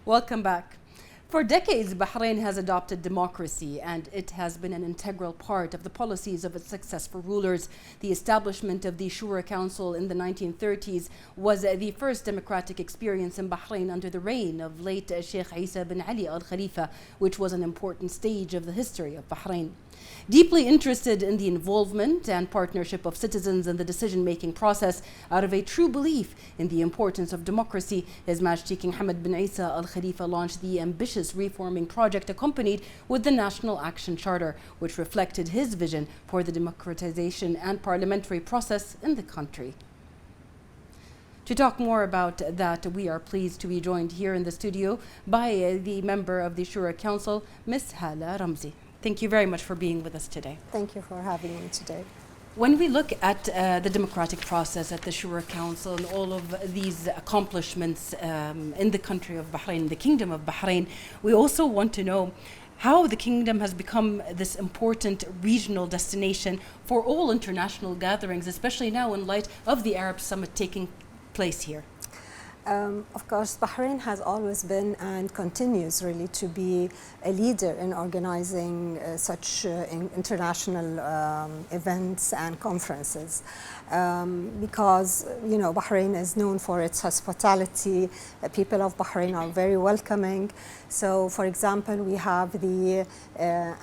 Welcome back. For decades, Bahrain has adopted democracy, and it has been an integral part of the policies of its successful rulers. The establishment of the Shura Council in the 1930s was the first democratic experience in Bahrain under the reign of late Sheikh Isa bin Ali Al Khalifa, which was an important stage of the history of Bahrain. Deeply interested in the involvement and partnership of citizens in the decision-making process, out of a true belief in the importance of democracy, His Majesty King Hamad bin Isa Al Khalifa launched the ambitious reforming project accompanied with the National Action Charter, which reflected his vision for the democratization and parliamentary process in the country. To talk more about that, we are pleased to be joined here in the studio by the member of the Shura Council, Ms. Hala Ramzi. Thank you very much for being with us today. Thank you for having me today. When we look at the democratic process at the Shura Council and all of these accomplishments in the country of Bahrain, the Kingdom of Bahrain, we also want to know how the kingdom has become this important regional destination for all international gatherings, especially now in light of the Arab Summit taking place here. Of course, Bahrain has always been and continues really to be a leader in organizing such international events and conferences because, you know, Bahrain is known for its hospitality. The people of Bahrain are very welcoming. So, for example, we have the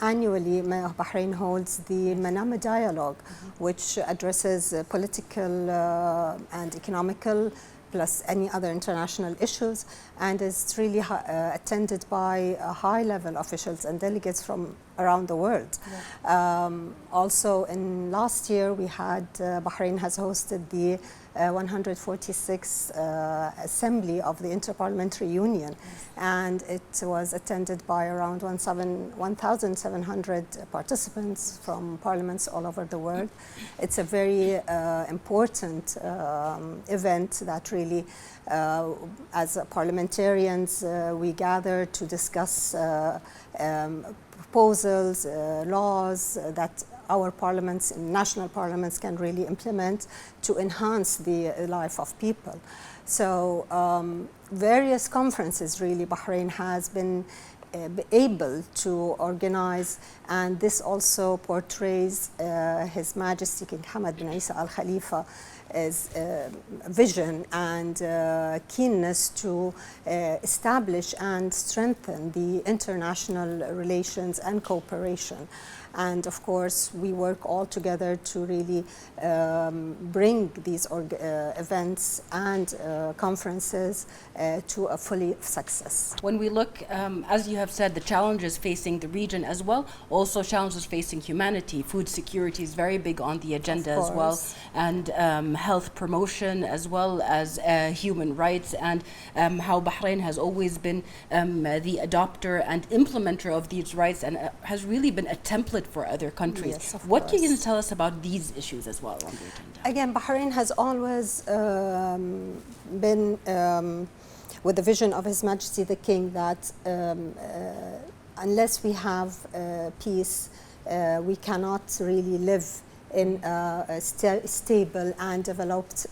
annually Bahrain holds the Manama Dialogue, which addresses political and economical plus any other international issues, and is really attended by high-level officials and delegates from around the world. Yeah. Also, in last year, we had Bahrain has hosted the 146th Assembly of the Interparliamentary Union, and it was attended by around 1,700 participants from parliaments all over the world. It's a very important event that really, as parliamentarians, we gather to discuss proposals, laws that our parliaments, national parliaments, can really implement to enhance the life of people. So various conferences really Bahrain has been able to organize, and this also portrays His Majesty King Hamad bin Isa Al Khalifa as vision and keenness to establish and strengthen the international relations and cooperation. And of course, we work all together to really bring these events and conferences to a fully success. When we look, as you have said, the challenges facing the region as well, also challenges facing humanity. Food security is very big on the agenda as well, and health promotion as well as human rights, and how Bahrain has always been the adopter and implementer of these rights and has really been a template for other countries. Yes, what can you tell us about these issues as well on the agenda? Again, Bahrain has always been with the vision of His Majesty the King that unless we have peace, we cannot really live in a stable and developed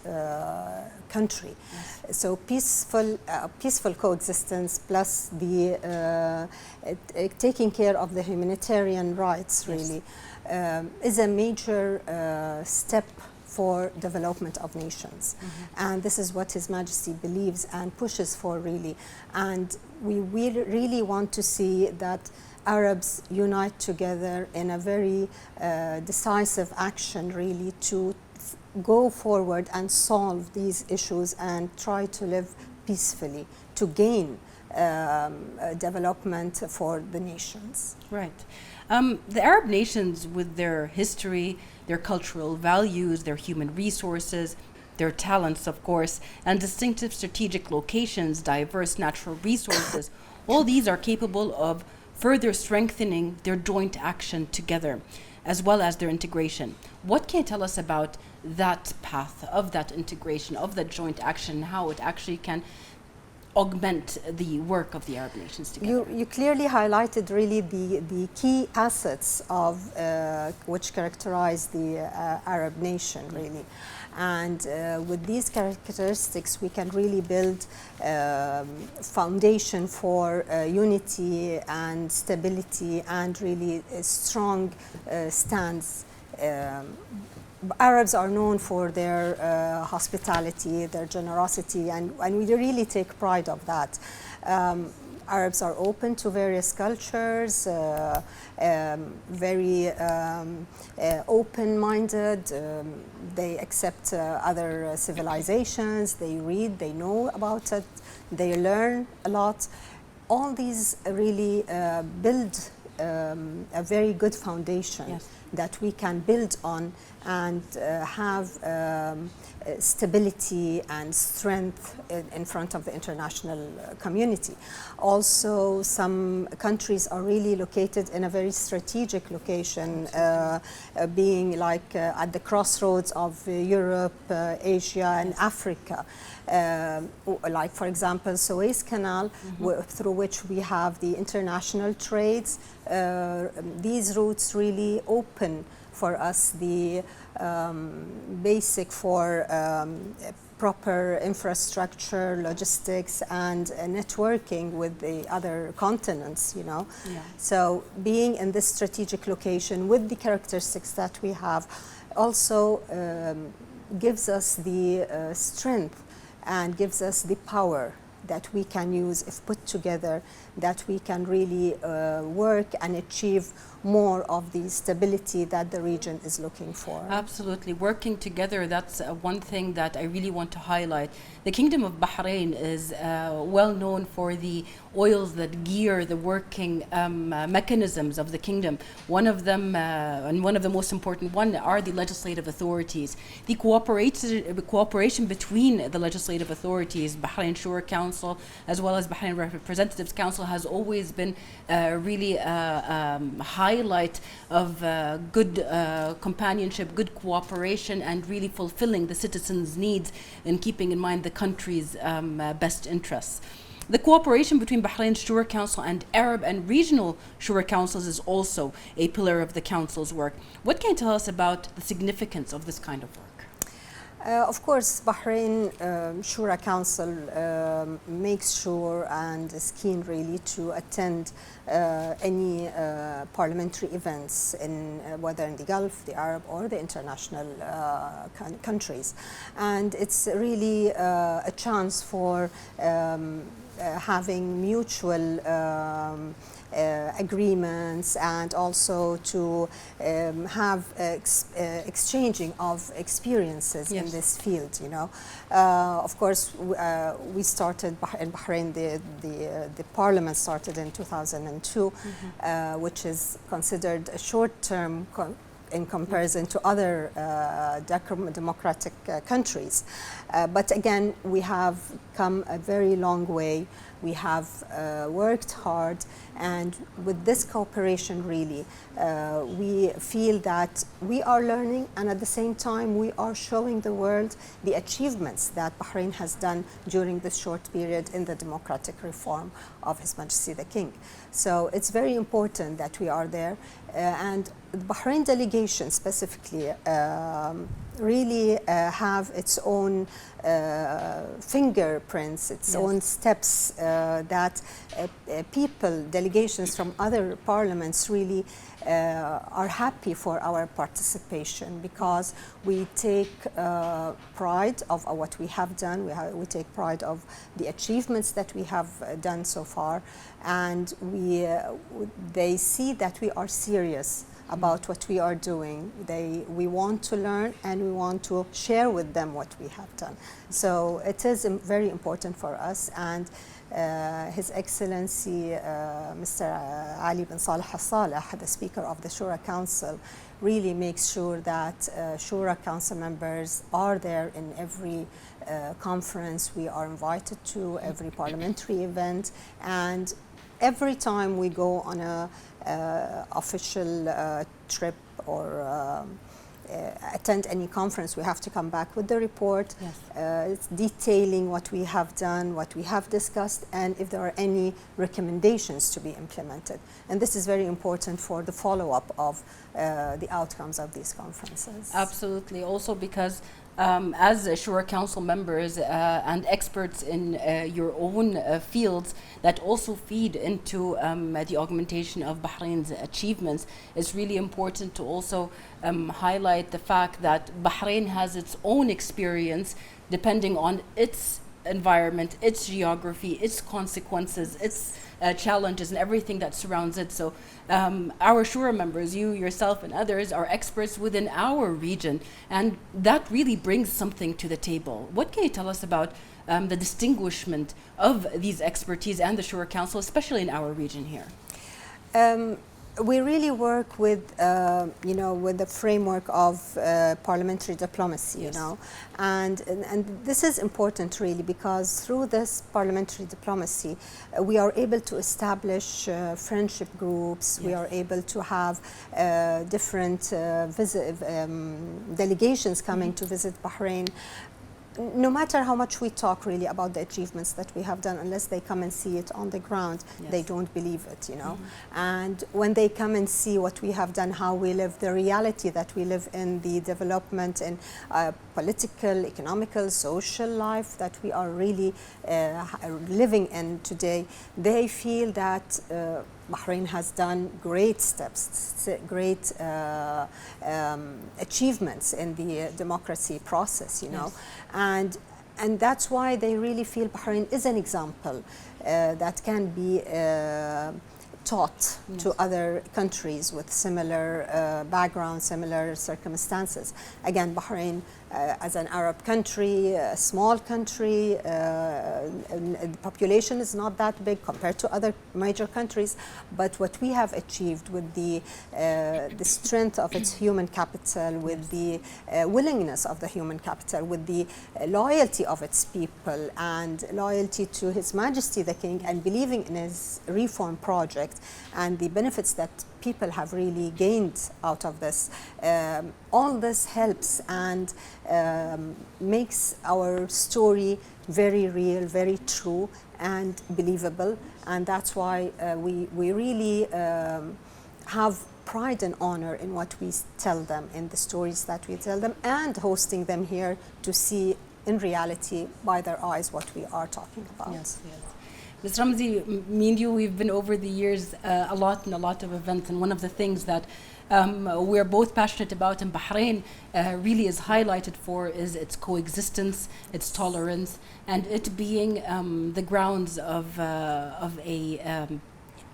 country. Yes. So peaceful coexistence plus the taking care of the humanitarian rights really is a major step for development of nations. And this is what His Majesty believes and pushes for really. And we really want to see that Arabs unite together in a very decisive action really to go forward and solve these issues and try to live peacefully to gain development for the nations. Right. The Arab nations, with their history, their cultural values, their human resources, their talents, of course, and distinctive strategic locations, diverse natural resources, all these are capable of further strengthening their joint action together, as well as their integration. What can you tell us about that path of that integration, of that joint action, how it actually can augment the work of the Arab nations together? You clearly highlighted really the key assets of which characterize the Arab nation, really. And with these characteristics, we can really build foundation for unity and stability and really a strong stance. Arabs are known for their hospitality, their generosity, and we really take pride of that. Arabs are open to various cultures, very open-minded. They accept other civilizations. They read, they know about it, they learn a lot. All these really build a very good foundation. Yes. That we can build on and have stability and strength in front of the international community. Also, some countries are really located in a very strategic location, being like at the crossroads of Europe, Asia, and Africa. Like, for example, Suez Canal, through which we have the international trades. These routes really open for us the basic for proper infrastructure, logistics, and networking with the other continents, you know. Yeah. So being in this strategic location with the characteristics that we have also gives us the strength and gives us the power that we can use if put together, that we can really work and achieve more of the stability that the region is looking for. Absolutely. Working together, that's one thing that I really want to highlight. The Kingdom of Bahrain is well known for the oils that gear the working mechanisms of the kingdom. One of them, and one of the most important one, are the legislative authorities. The cooperation between the legislative authorities, Bahrain Shura Council, as well as Bahrain Representatives Council, has always been really highlight of good companionship, good cooperation, and really fulfilling the citizens' needs and keeping in mind the country's best interests. The cooperation between Bahrain Shura Council and Arab and regional Shura Councils is also a pillar of the Council's work. What can you tell us about the significance of this kind of work? Of course, Bahrain Shura Council makes sure and is keen really to attend any parliamentary events in whether in the Gulf, the Arab, or the international countries. And it's really a chance for having mutual agreements and also to have exchanging of experiences. Yes. In this field, you know. Of course, we started in Bahrain, the parliament started in 2002, which is considered a short-term in comparison to other democratic countries. But again, we have come a very long way. We have worked hard, and with this cooperation really, we feel that we are learning, and at the same time we are showing the world the achievements that Bahrain has done during this short period in the democratic reform of His Majesty the King. So it's very important that we are there, and the Bahrain delegation specifically really have its own fingerprints, its own steps that people, delegations from other parliaments really are happy for our participation, because we take pride of what we have done, we take pride of the achievements that we have done so far, and they see that we are serious about what we are doing. We want to learn, and we want to share with them what we have done. So it is very important for us, and His Excellency Mr. Ali bin Saleh Al Saleh, the Speaker of the Shura Council, really makes sure that Shura Council members are there in every conference. We are invited to every parliamentary event, and every time we go on a official trip or attend any conference, we have to come back with the report, Yes. detailing what we have done, what we have discussed, and if there are any recommendations to be implemented. And this is very important for the follow-up of the outcomes of these conferences. Absolutely. Also because as Shura Council members and experts in your own fields that also feed into the augmentation of Bahrain's achievements, it's really important to also highlight the fact that Bahrain has its own experience depending on its environment, its geography, its consequences, its challenges and everything that surrounds it. So our Shura members, you, yourself and others are experts within our region, and that really brings something to the table. What can you tell us about the distinguishment of these expertise and the Shura Council, especially in our region here? We really work with, with the framework of parliamentary diplomacy, Yes. and this is important really because through this parliamentary diplomacy, we are able to establish friendship groups. Yes. We are able to have different delegations coming to visit Bahrain. No matter how much we talk really about the achievements that we have done, unless they come and see it on the ground, Yes. they don't believe it, And when they come and see what we have done, how we live, the reality that we live in, the development in political, economical, social life that we are really living in today, they feel that Bahrain has done great steps, great achievements in the democracy process, Yes. And that's why they really feel Bahrain is an example that can be taught Yes. to other countries with similar background, similar circumstances. Again, Bahrain as an Arab country, a small country, the population is not that big compared to other major countries, but what we have achieved with the strength of its human capital, with the willingness of the human capital, with the loyalty of its people and loyalty to His Majesty the King, and believing in his reform project and the benefits that people have really gained out of this. All this helps and makes our story very real, very true and believable, and that's why we really have pride and honor in what we tell them, in the stories that we tell them, and hosting them here to see in reality by their eyes what we are talking about. Yes, yes. Ms. Ramzi, me and you, we've been over the years a lot of events, and one of the things that we're both passionate about and Bahrain really is highlighted for is its coexistence, its tolerance, and it being the grounds of a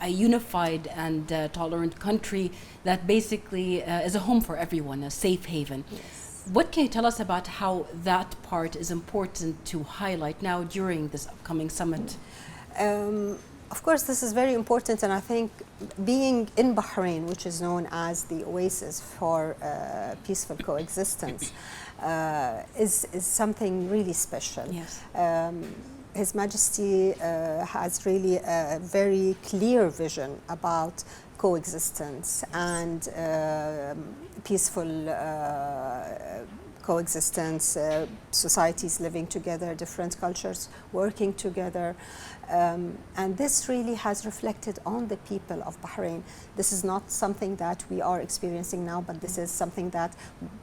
unified and tolerant country that basically is a home for everyone, a safe haven. Yes. What can you tell us about how that part is important to highlight now during this upcoming summit? Of course, this is very important, and I think being in Bahrain, which is known as the oasis for peaceful coexistence, is something really special. Yes. His Majesty has really a very clear vision about coexistence and peaceful coexistence, societies living together, different cultures working together. And this really has reflected on the people of Bahrain. This is not something that we are experiencing now, but this is something that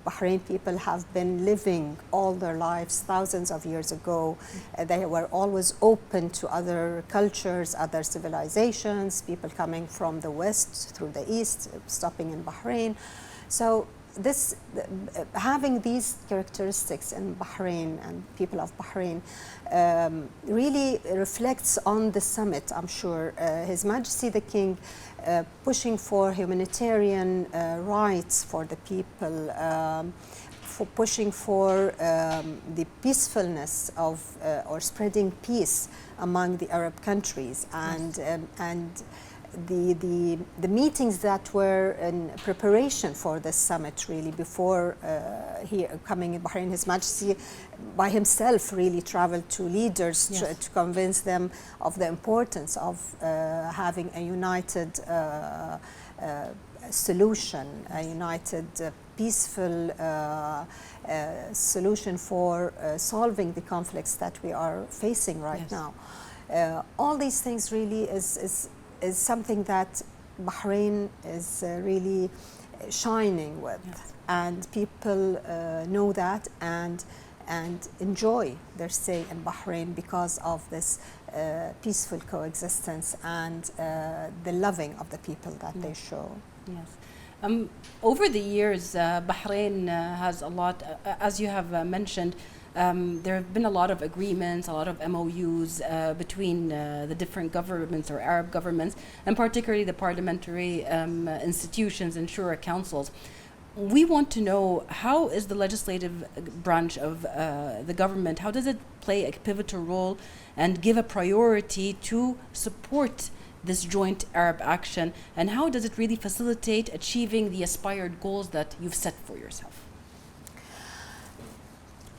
Bahrain people have been living all their lives, thousands of years ago. They were always open to other cultures, other civilizations, people coming from the west through the east, stopping in Bahrain. So this, having these characteristics in Bahrain and people of Bahrain really reflects on the summit, I'm sure. His Majesty the King pushing for humanitarian rights for the people, for pushing for the peacefulness of or spreading peace among the Arab countries, and the meetings that were in preparation for this summit, really, before he coming in Bahrain, His Majesty by himself really traveled to leaders to convince them of the importance of having a united solution, a united peaceful solution for solving the conflicts that we are facing right now. All these things really is something that Bahrain is really shining with, and people know that and enjoy their stay in Bahrain because of this peaceful coexistence and the loving of the people that they show. Yes. Over the years, Bahrain has a lot, as you have mentioned, there have been a lot of agreements, a lot of MOUs between the different governments or Arab governments, and particularly the parliamentary institutions and Shura councils. We want to know, how is the legislative branch of the government, how does it play a pivotal role and give a priority to support this joint Arab action, and how does it really facilitate achieving the aspired goals that you've set for yourself?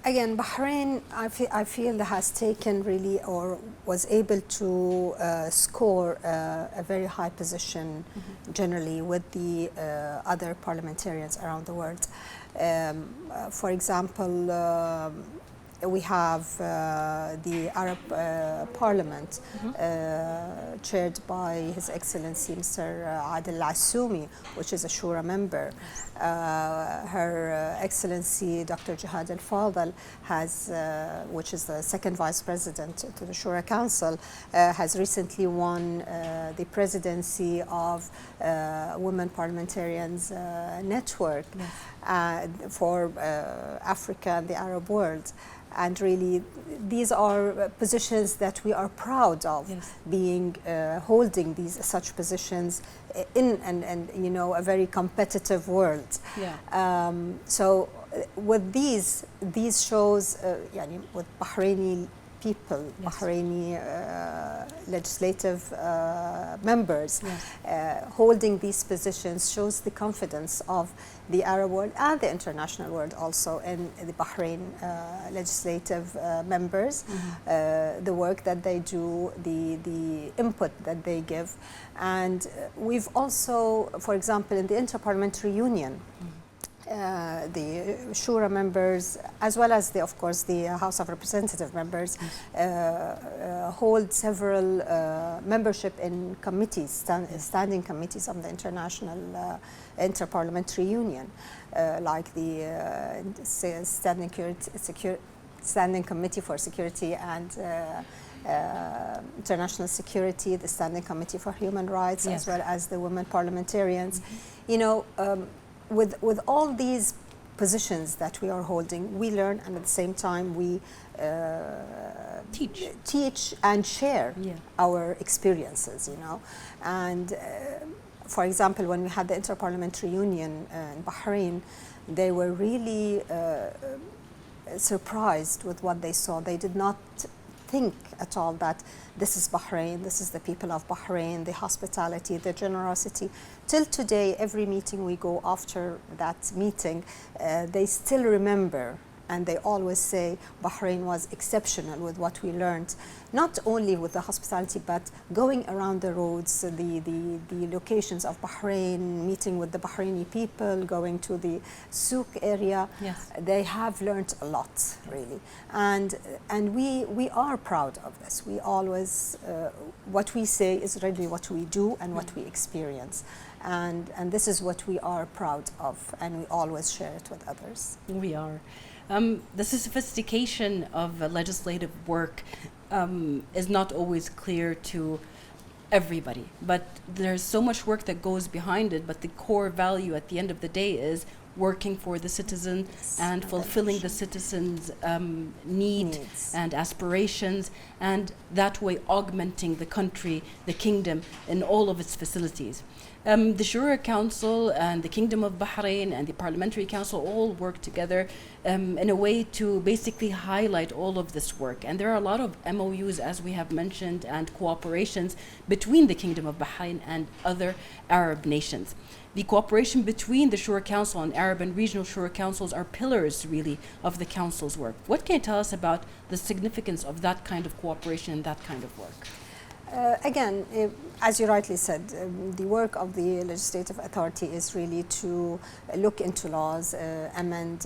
Again, Bahrain, I feel has taken really, or was able to score a very high position generally with the other parliamentarians around the world. For example, we have the Arab Parliament chaired by His Excellency Mr. Adel Assoumi, which is a Shura member. Her Excellency Dr. Jihad Al-Fadl has, which is the second Vice President to the Shura Council, has recently won the presidency of Women Parliamentarians Network for Africa and the Arab world. And really, these are positions that we are proud of, being holding such positions in a very competitive world. So with these shows, with Bahraini people, Bahraini legislative members holding these positions, shows the confidence of the Arab world and the international world also in the Bahrain legislative members, the work that they do, the input that they give. And we've also, for example, in the Interparliamentary Union, the Shura members, as well as of course the House of Representative members, hold several membership in committees, standing committees of the International Interparliamentary Union, like the Standing Committee for Security and International Security, the Standing Committee for Human Rights, as well as the women parliamentarians. With all these positions that we are holding, we learn, and at the same time we teach and share our experiences, And for example, when we had the Interparliamentary Union in Bahrain, they were really surprised with what they saw. They did not think at all that this is Bahrain, this is the people of Bahrain, the hospitality, the generosity. Till today, every meeting we go after that meeting, they still remember, and they always say Bahrain was exceptional with what we learned, not only with the hospitality, but going around the roads, the locations of Bahrain, meeting with the Bahraini people, going to the souk area. They have learned a lot, really. And we are proud of this. We always, what we say is really what we do and what we experience. And this is what we are proud of, and we always share it with others. We are. The sophistication of legislative work is not always clear to everybody, but there's so much work that goes behind it, but the core value at the end of the day is working for the citizen and fulfilling the citizens' needs and aspirations, and that way augmenting the country, the kingdom, in all of its facilities. The Shura Council and the Kingdom of Bahrain and the Parliamentary Council all work together in a way to basically highlight all of this work. And there are a lot of MOUs, as we have mentioned, and cooperations between the Kingdom of Bahrain and other Arab nations. The cooperation between the Shura Council and Arab and regional Shura Councils are pillars, really, of the Council's work. What can you tell us about the significance of that kind of cooperation and that kind of work? Again, as you rightly said, the work of the legislative authority is really to look into laws, amend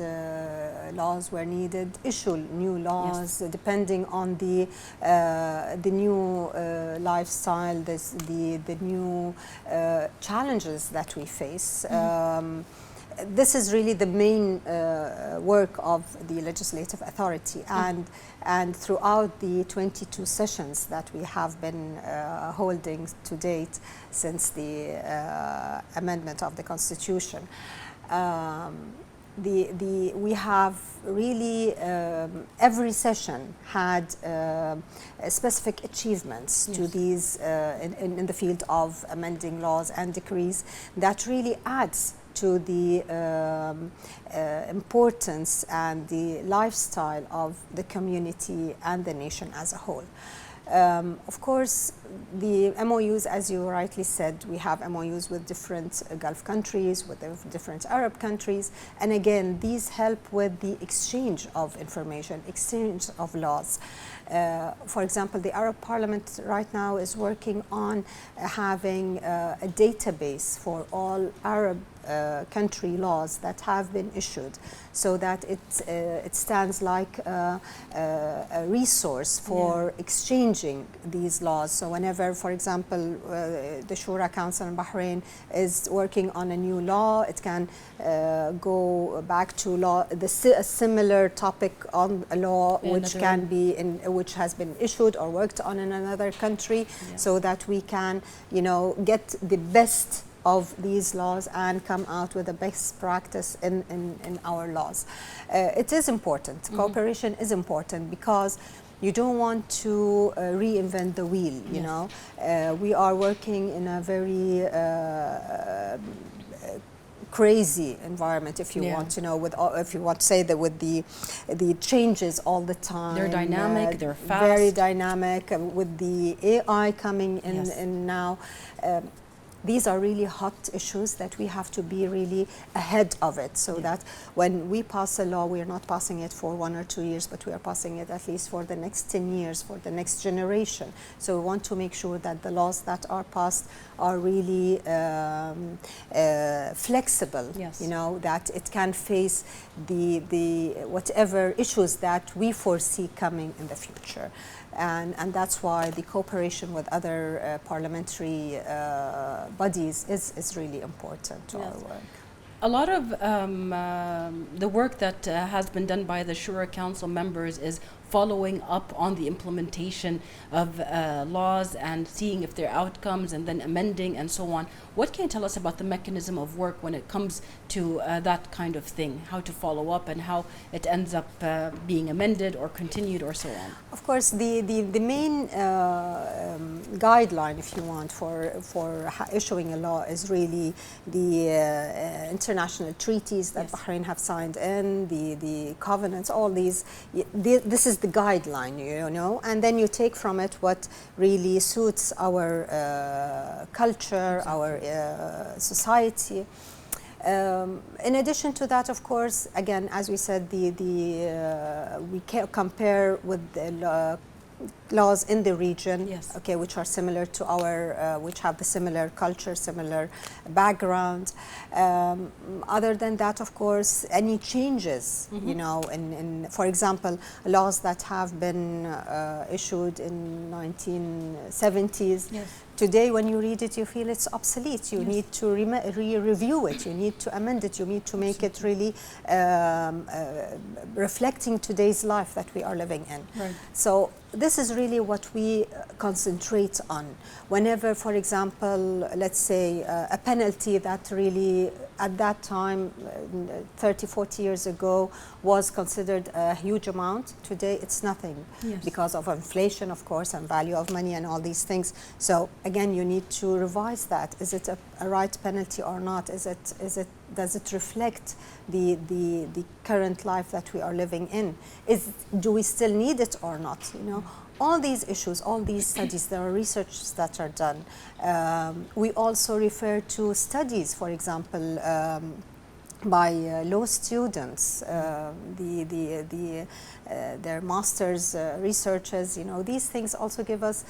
laws where needed, issue new laws, depending on the new lifestyle, the new challenges that we face. This is really the main work of the legislative authority, and throughout the 22 sessions that we have been holding to date since the amendment of the Constitution, we have really every session had specific achievements to these in the field of amending laws and decrees that really adds to the importance and the lifestyle of the community and the nation as a whole. Of course, the MOUs, as you rightly said, we have MOUs with different Gulf countries, with different Arab countries, and again, these help with the exchange of information, exchange of laws. For example, the Arab Parliament right now is working on having a database for all Arab country laws that have been issued, so that it stands like a resource for exchanging these laws. So whenever, for example, the Shura Council in Bahrain is working on a new law, it can go back to a similar topic on a law which has been issued or worked on in another country, so that we can, get the best of these laws and come out with the best practice in our laws. It is important. Cooperation is important because you don't want to reinvent the wheel, you know. We are working in a very crazy environment, if you want to know, if you want to say that, with the changes all the time. They're dynamic, they're fast. Very dynamic, with the AI coming in now. These are really hot issues that we have to be really ahead of it, so that when we pass a law, we are not passing it for 1 or 2 years, but we are passing it at least for the next 10 years, for the next generation. So we want to make sure that the laws that are passed are really flexible, that it can face the whatever issues that we foresee coming in the future. And that's why the cooperation with other parliamentary bodies is really important to our work. A lot of the work that has been done by the Shura Council members is following up on the implementation of laws and seeing if there are outcomes and then amending and so on. What can you tell us about the mechanism of work when it comes to that kind of thing, how to follow up and how it ends up being amended or continued or so on? Of course, the main guideline, if you want, for issuing a law is really the international treaties that Bahrain have signed in, the covenants, all these. This is the guideline, and then you take from it what really suits our culture, our society. In addition to that, of course, again, as we said, we can compare with the laws in the region, which are similar to our, which have the similar culture, similar background. Other than that, of course, any changes, in, for example, laws that have been issued in 1970s. Today, when you read it, you feel it's obsolete. You need to review it. You need to amend it. You need to make it really reflecting today's life that we are living in. So this is really what we concentrate on. Whenever, for example, let's say a penalty that really at that time, 30, 40 years ago, was considered a huge amount. Today, it's nothing because of inflation, of course, and value of money and all these things. So again, you need to revise that. Is it a right penalty or not? Does it reflect the current life that we are living in? Do we still need it or not? You know, all these issues, all these studies, there are research that are done. We also refer to studies, for example, by law students, their master's researchers. You know, these things also give us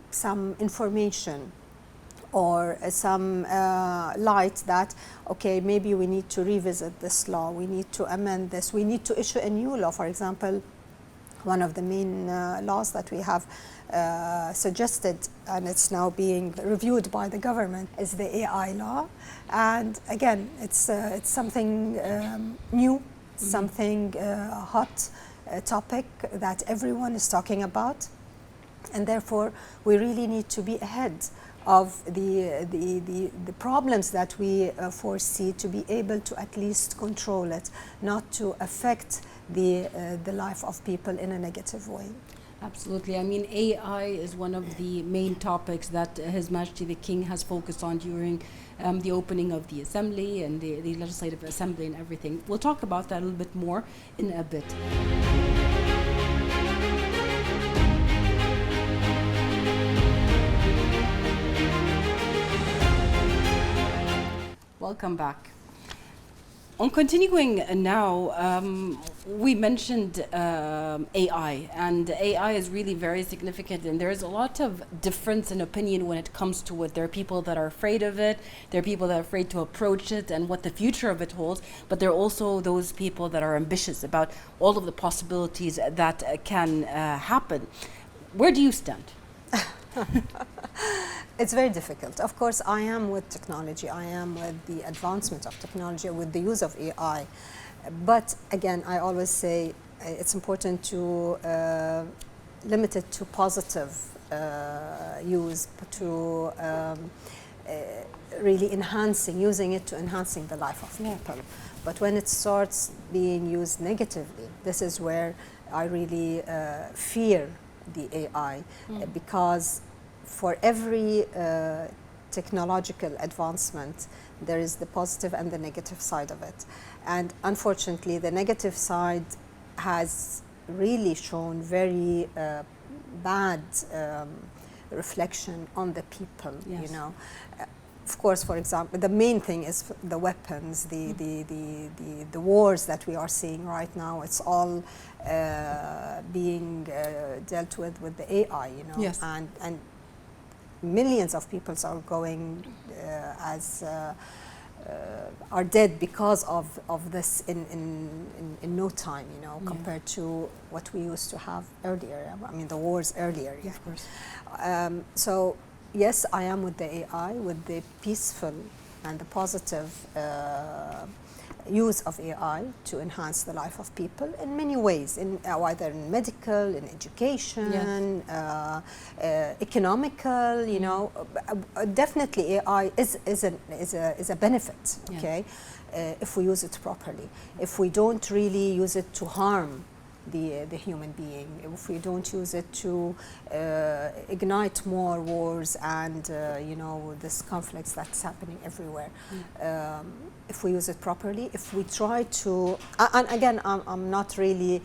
some information or some light that, okay, maybe we need to revisit this law, we need to amend this, we need to issue a new law. For example, one of the main laws that we have suggested, and it's now being reviewed by the government, is the AI law. And again, it's something new, something hot topic that everyone is talking about, and therefore we really need to be ahead of the problems that we foresee, to be able to at least control it, not to affect the life of people in a negative way. Absolutely. I mean, AI is one of the main topics that His Majesty the King has focused on during the opening of the Assembly and the Legislative Assembly and everything. We'll talk about that a little bit more in a bit. Welcome back. On continuing now, we mentioned AI, and AI is really very significant, and there's a lot of difference in opinion when it comes to it. There are people that are afraid of it, there are people that are afraid to approach it and what the future of it holds, but there are also those people that are ambitious about all of the possibilities that can happen. Where do you stand? It's very difficult. Of course, I am with technology. I am with the advancement of technology, with the use of AI. But again, I always say it's important to limit it to positive use, to really using it to enhancing the life of people. But when it starts being used negatively, this is where I really fear the AI, because for every technological advancement, there is the positive and the negative side of it. And unfortunately, the negative side has really shown very bad reflection on the people, you know. Of course, for example, the main thing is the weapons, the wars that we are seeing right now. It's all being dealt with the AI, you know, and millions of people are going are dead because of this in no time, you know, compared to what we used to have earlier. I mean, the wars earlier. Yeah, of course. So yes, I am with the AI, with the peaceful and the positive use of AI to enhance the life of people in many ways, either in medical, in education, economical. You know, definitely AI is a benefit. Okay, if we use it properly. If we don't really use it to harm the human being, if we don't use it to ignite more wars and you know, this conflicts that's happening everywhere. If we use it properly, if we try to, and again, I'm not really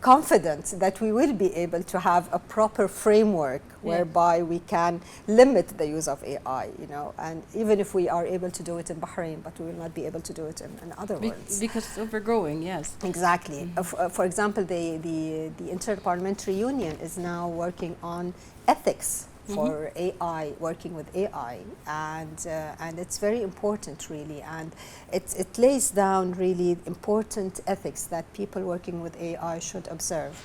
confident that we will be able to have a proper framework whereby we can limit the use of AI, you know, and even if we are able to do it in Bahrain, but we will not be able to do it in other worlds. Because we're growing, yes. Exactly. For example, the Interparliamentary Union is now working on ethics for AI, working with AI, and it's very important, really, and it lays down really important ethics that people working with AI should observe.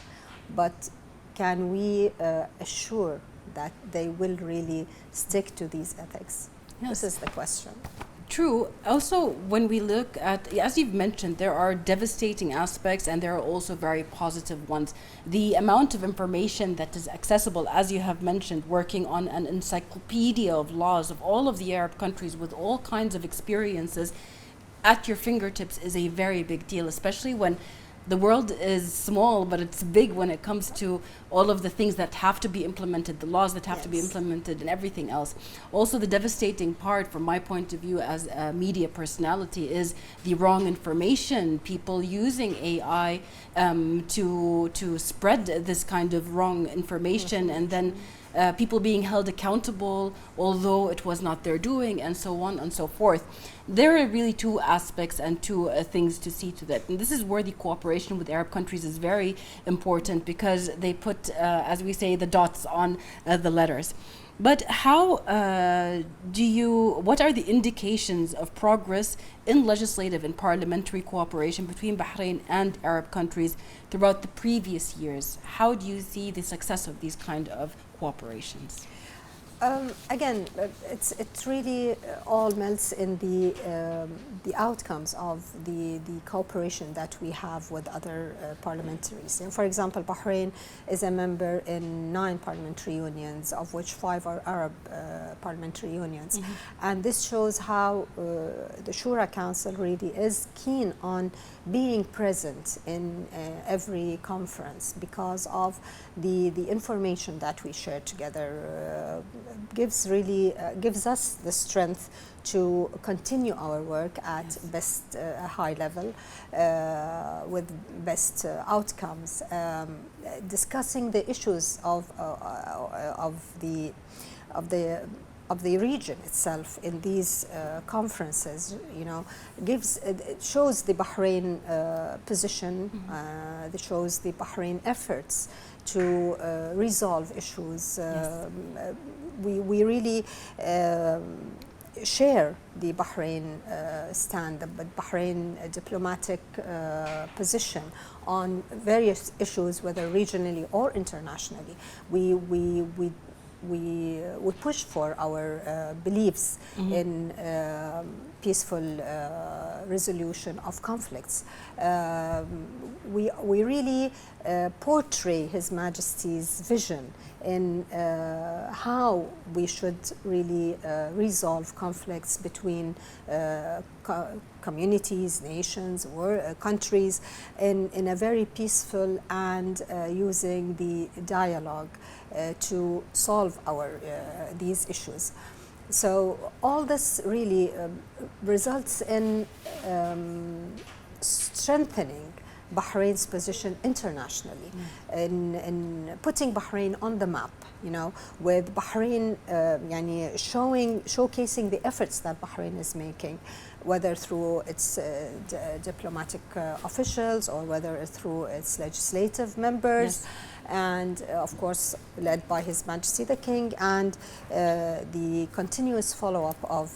But can we assure that they will really stick to these ethics? Yes. This is the question. True. Also, when we look at, as you've mentioned, there are devastating aspects and there are also very positive ones. The amount of information that is accessible, as you have mentioned, working on an encyclopedia of laws of all of the Arab countries with all kinds of experiences at your fingertips is a very big deal, especially when the world is small, but it's big when it comes to all of the things that have to be implemented, the laws that have to be implemented, and everything else. Also, the devastating part, from my point of view as a media personality, is the wrong information. People using AI to spread this kind of wrong information, and then people being held accountable, although it was not their doing, and so on and so forth. There are really two aspects and two things to see to that. And this is where the cooperation with Arab countries is very important, because they put, as we say, the dots on the letters. But how what are the indications of progress in legislative and parliamentary cooperation between Bahrain and Arab countries throughout the previous years? How do you see the success of these kind of cooperations? Again, it really all melts in the outcomes of the cooperation that we have with other parliamentaries. And for example, Bahrain is a member in 9 parliamentary unions, of which 5 are Arab parliamentary unions. And this shows how the Shura Council really is keen on being present in every conference, because of the information that we share together gives us the strength to continue our work at best high level with best outcomes, discussing the issues of the region itself in these conferences. It shows the Bahrain position, it shows the Bahrain efforts to resolve issues. We really share the Bahrain stand, but Bahrain diplomatic position on various issues, whether regionally or internationally. We push for our beliefs in peaceful resolution of conflicts. We really portray His Majesty's vision in how we should really resolve conflicts between communities, nations, or countries in a very peaceful and using the dialogue to solve these issues. So all this really results in strengthening Bahrain's position internationally, in putting Bahrain on the map, with Bahrain showcasing the efforts that Bahrain is making, whether through its diplomatic officials or whether through its legislative members. And of course led by His Majesty the King, and the continuous follow-up of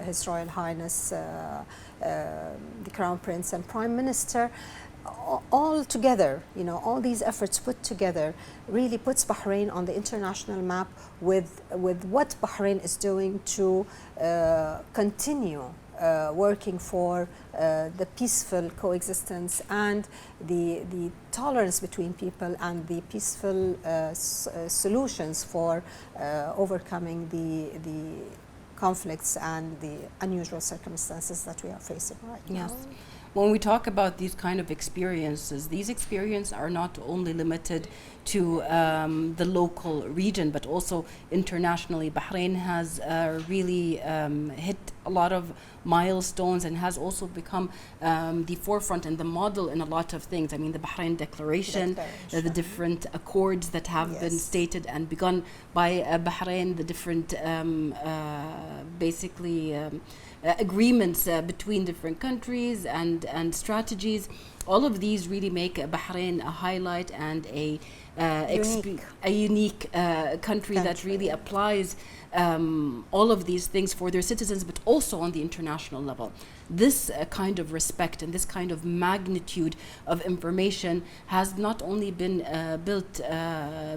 His Royal Highness the Crown Prince and Prime Minister. All together, all these efforts put together really puts Bahrain on the international map with what Bahrain is doing to continue working for the peaceful coexistence and the tolerance between people, and the peaceful solutions for overcoming the conflicts and the unusual circumstances that we are facing right now. When we talk about these kind of experiences, these experiences are not only limited to the local region, but also internationally. Bahrain has really hit a lot of milestones and has also become the forefront and the model in a lot of things. I mean, the Bahrain Declaration, the different accords that have been stated and begun by Bahrain, the different agreements between different countries and strategies. All of these really make Bahrain a highlight and a unique country that really applies all of these things for their citizens, but also on the international level. This kind of respect and this kind of magnitude of information has not only been built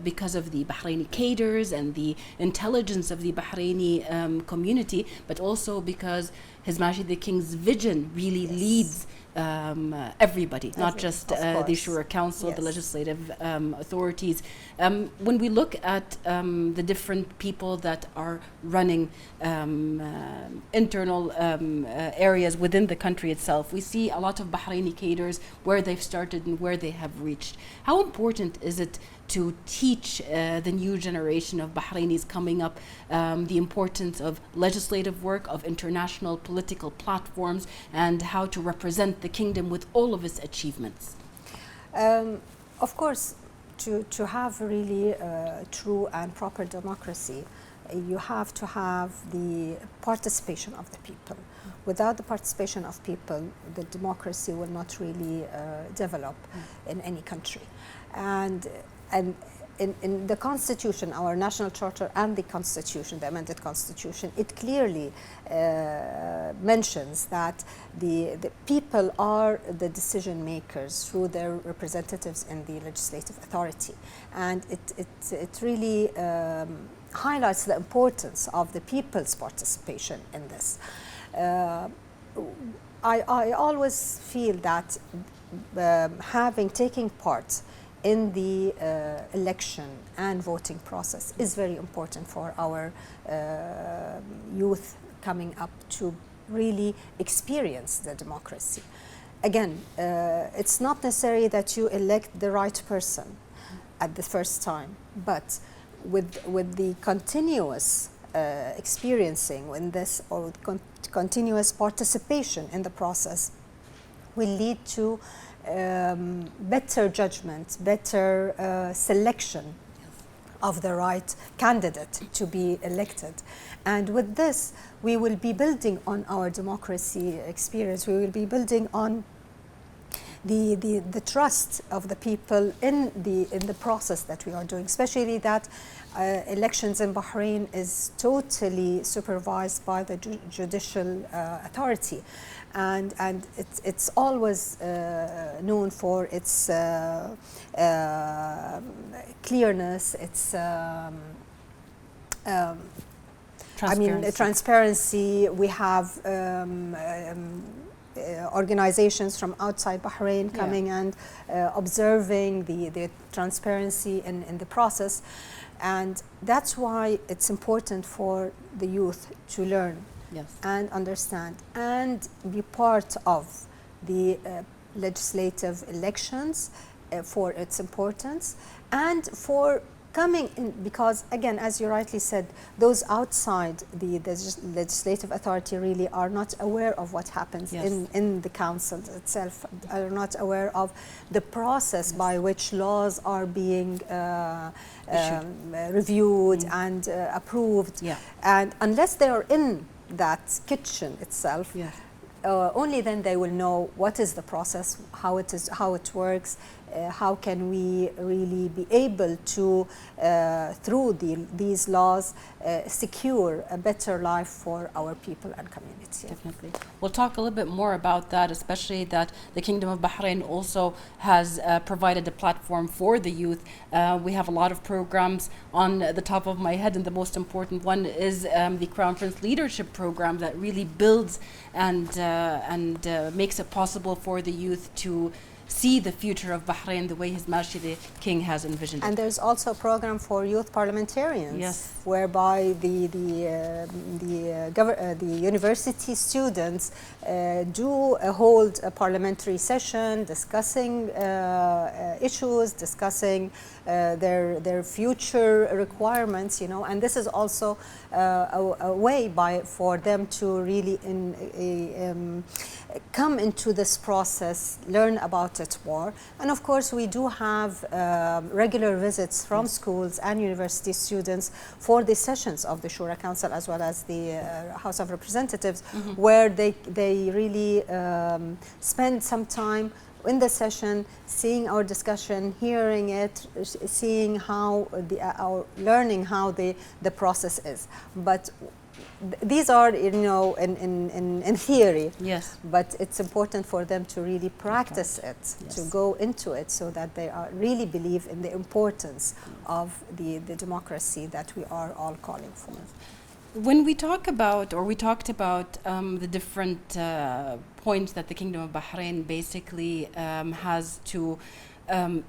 because of the Bahraini cadres and the intelligence of the Bahraini community, but also because His Majesty the King's vision really leads everybody, not just the Shura Council, the legislative authorities. When we look at the different people that are running internal areas within the country itself, we see a lot of Bahraini cadres, where they've started and where they have reached. How important is it to teach the new generation of Bahrainis coming up the importance of legislative work, of international political platforms, and how to represent the kingdom with all of its achievements? Of course, to have really true and proper democracy, you have to have the participation of the people. Without the participation of people, the democracy will not really develop in any country. And in the Constitution, our national charter and the Constitution, the amended Constitution, it clearly mentions that the people are the decision makers through their representatives in the legislative authority. And it really highlights the importance of the people's participation in this. I always feel that taking part in the election and voting process is very important for our youth coming up to really experience the democracy. Again, it's not necessary that you elect the right person at the first time, but with the continuous experiencing in this, or continuous participation in the process, will lead to better judgment, better selection of the right candidate to be elected. And with this, we will be building on our democracy experience. We will be building on the trust of the people in the process that we are doing, especially that elections in Bahrain is totally supervised by the judicial authority, and it's always known for its clearness, its transparency. We have organizations from outside Bahrain coming and observing the transparency in the process. And that's why it's important for the youth to learn and understand and be part of the legislative elections for its importance, and for coming in, because again, as you rightly said, those outside the legislative authority really are not aware of what happens in the council itself, are not aware of the process by which laws are being reviewed and approved. And unless they are in that kitchen itself, only then they will know what is the process, how it works, how can we really be able to, through these laws, secure a better life for our people and community. Definitely. We'll talk a little bit more about that, especially that the Kingdom of Bahrain also has provided a platform for the youth. We have a lot of programs on the top of my head, and the most important one is the Crown Prince Leadership Program that really builds and makes it possible for the youth to see the future of Bahrain the way His Majesty the King has envisioned it. And there's also a program for youth parliamentarians, whereby the university students do hold a parliamentary session discussing issues, discussing their future requirements, you know, and this is also a way for them to really come into this process, learn about it more. And of course, we do have regular visits from schools and university students for the sessions of the Shura Council as well as the House of Representatives, where they really spend some time in the session, seeing our discussion, hearing it, seeing how learning how the process is. But these are, you know, in theory. But it's important for them to really practice it, to go into it, so that they really believe in the importance of the democracy that we are all calling for. When we talk about, or we talked about the different points that the Kingdom of Bahrain basically has to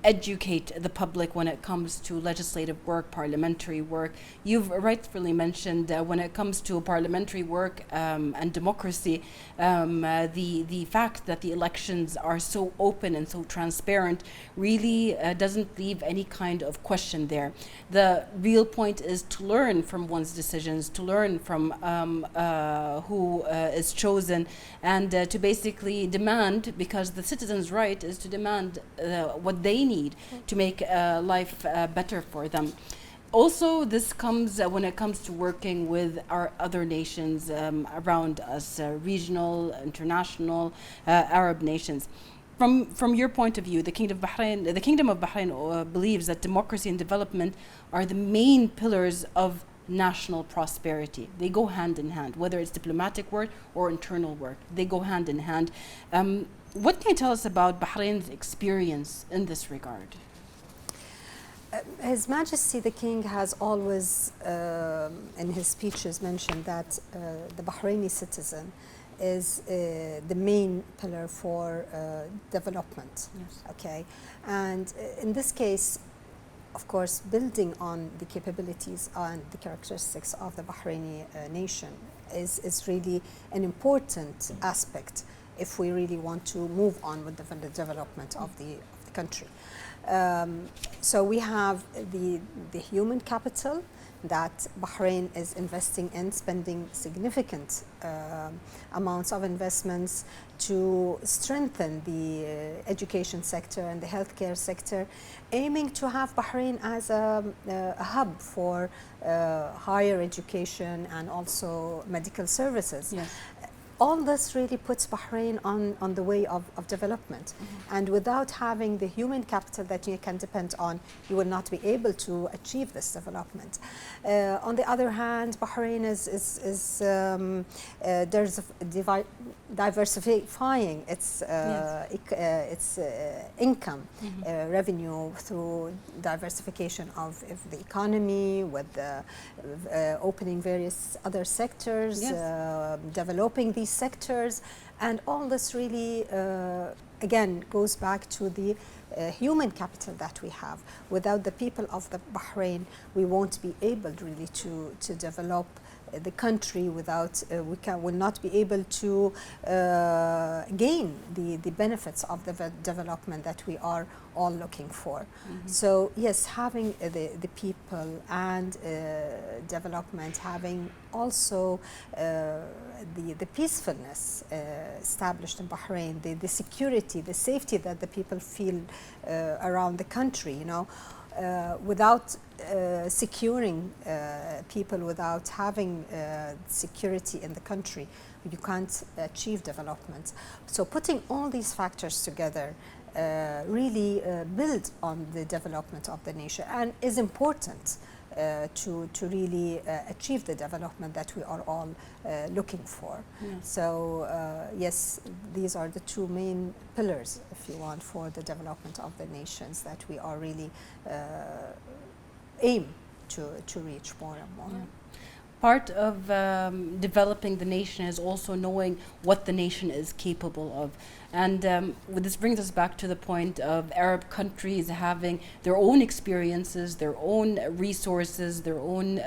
educate the public when it comes to legislative work, parliamentary work. You've rightfully mentioned when it comes to parliamentary work and democracy, the fact that the elections are so open and so transparent really doesn't leave any kind of question there. The real point is to learn from one's decisions, to learn from who is chosen, and to basically demand, because the citizens' right is to demand what they need to make life better for them. Also, this comes when it comes to working with our other nations around us, regional, international, Arab nations. From your point of view, the Kingdom of Bahrain believes that democracy and development are the main pillars of national prosperity. They go hand in hand, whether it's diplomatic work or internal work. They go hand in hand. What can you tell us about Bahrain's experience in this regard? His Majesty the King has always, in his speeches, mentioned that the Bahraini citizen is the main pillar for development. Yes. Okay, and in this case, of course, building on the capabilities and the characteristics of the Bahraini nation is really an important aspect if we really want to move on with the development of the country. So we have the human capital that Bahrain is investing in, spending significant amounts of investments to strengthen the education sector and the healthcare sector, aiming to have Bahrain as a hub for higher education and also medical services. Yes. All this really puts Bahrain on the way of development. Mm-hmm. And without having the human capital that you can depend on, you will not be able to achieve this development. On the other hand, Bahrain there's diversifying its income, mm-hmm. Revenue through diversification of the economy, with opening various other sectors, yes. Developing these sectors, and all this really again goes back to the human capital that we have. Without the people of the Bahrain, we won't be able really to develop the country. Without will not be able to gain the benefits of the development that we are all looking for. Mm-hmm. So yes, having the people and development, having also the peacefulness established in Bahrain, the security, the safety that the people feel around the country, you know. Without securing people, without having security in the country, you can't achieve development. So putting all these factors together really build on the development of the nation, and is important to really achieve the development that we are all looking for. Yes. So yes, these are the two main pillars, if you want, for the development of the nations that we are really aim to reach more and more. Yeah. Part of developing the nation is also knowing what the nation is capable of. And this brings us back to the point of Arab countries having their own experiences, their own resources, their own